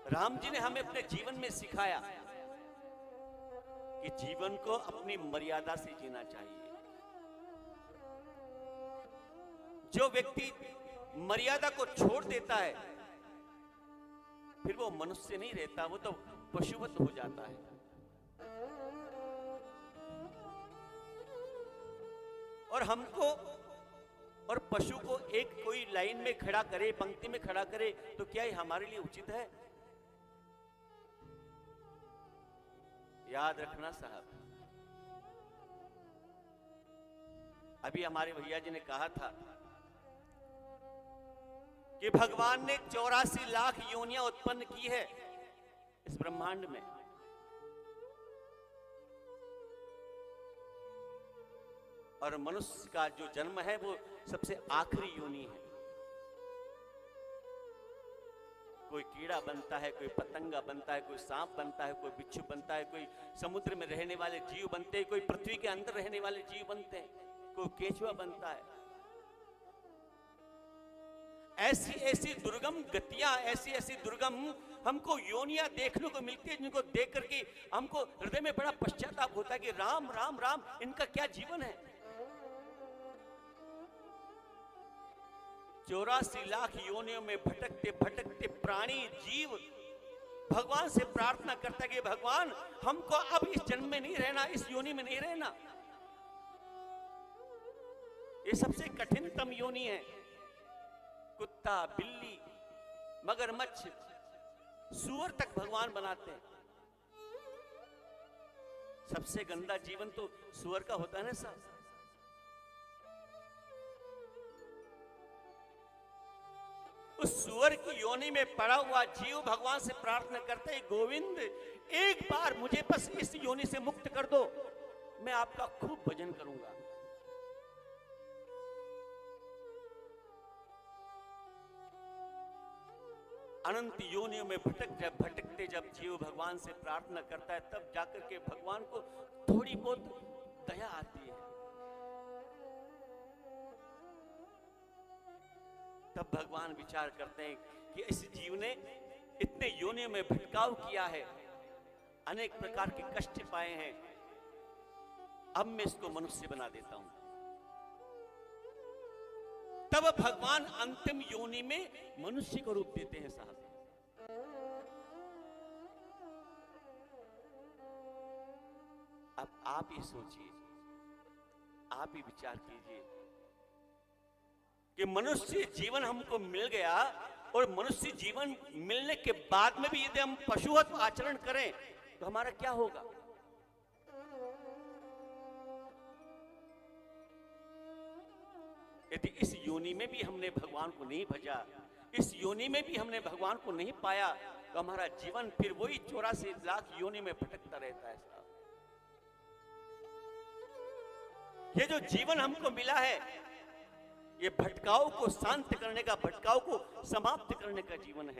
राम जी ने हमें अपने जीवन में सिखाया कि जीवन को अपनी मर्यादा से जीना चाहिए। जो व्यक्ति मर्यादा को छोड़ देता है फिर वो मनुष्य नहीं रहता, वो तो पशुवत हो जाता है। और हमको और पशु को एक कोई लाइन में खड़ा करे, पंक्ति में खड़ा करे, तो क्या ये हमारे लिए उचित है? याद रखना साहब, अभी हमारे भैया जी ने कहा था कि भगवान ने 84 लाख योनियां उत्पन्न की है इस ब्रह्मांड में। और मनुष्य का जो जन्म है वो सबसे आखिरी योनि है। कोई कीड़ा बनता है, कोई पतंगा बनता है, कोई सांप बनता है, कोई बिच्छू बनता है, कोई समुद्र में रहने वाले जीव बनते हैं, कोई पृथ्वी के अंदर रहने वाले जीव बनते हैं, कोई केचुआ बनता है। ऐसी ऐसी दुर्गम गतियां, ऐसी ऐसी दुर्गम हमको योनियां देखने को मिलती है, जिनको देख करके हमको हृदय में बड़ा पश्चाताप होता है कि राम राम राम, इनका क्या जीवन है। 84 लाख योनियों में भटकते भटकते प्राणी जीव भगवान से प्रार्थना करता है कि भगवान हमको अब इस जन्म में नहीं रहना, इस योनि में नहीं रहना। ये सबसे कठिनतम योनि है। कुत्ता, बिल्ली, मगरमच्छ, सूअर तक भगवान बनाते हैं। सबसे गंदा जीवन तो सूअर का होता है ना साहब। उस सूअर की योनि में पड़ा हुआ जीव भगवान से प्रार्थना करते हैं, गोविंद एक बार मुझे बस इस योनि से मुक्त कर दो, मैं आपका खूब भजन करूंगा। अनंत योनियों में भटकते जब जीव भगवान से प्रार्थना करता है, तब जाकर के भगवान को थोड़ी बहुत दया आती है। तब भगवान विचार करते हैं कि इस जीव ने इतने योनियों में भटकाव किया है, अनेक प्रकार के कष्ट पाए हैं, अब मैं इसको मनुष्य बना देता हूं। तब भगवान अंतिम योनि में मनुष्य को रूप देते हैं साहब। अब आप ही सोचिए, आप ही विचार कीजिए कि मनुष्य जीवन हमको मिल गया, और मनुष्य जीवन मिलने के बाद में भी यदि हम पशुवत आचरण करें तो हमारा क्या होगा? यदि इस योनि में भी हमने भगवान को नहीं भजा, इस योनि में भी हमने भगवान को नहीं पाया, तो हमारा जीवन फिर वही 84 लाख योनि में भटकता रहता है साहब। ये जो जीवन हमको मिला है, ये भटकाव को शांत करने का, भटकाव को समाप्त करने का जीवन है।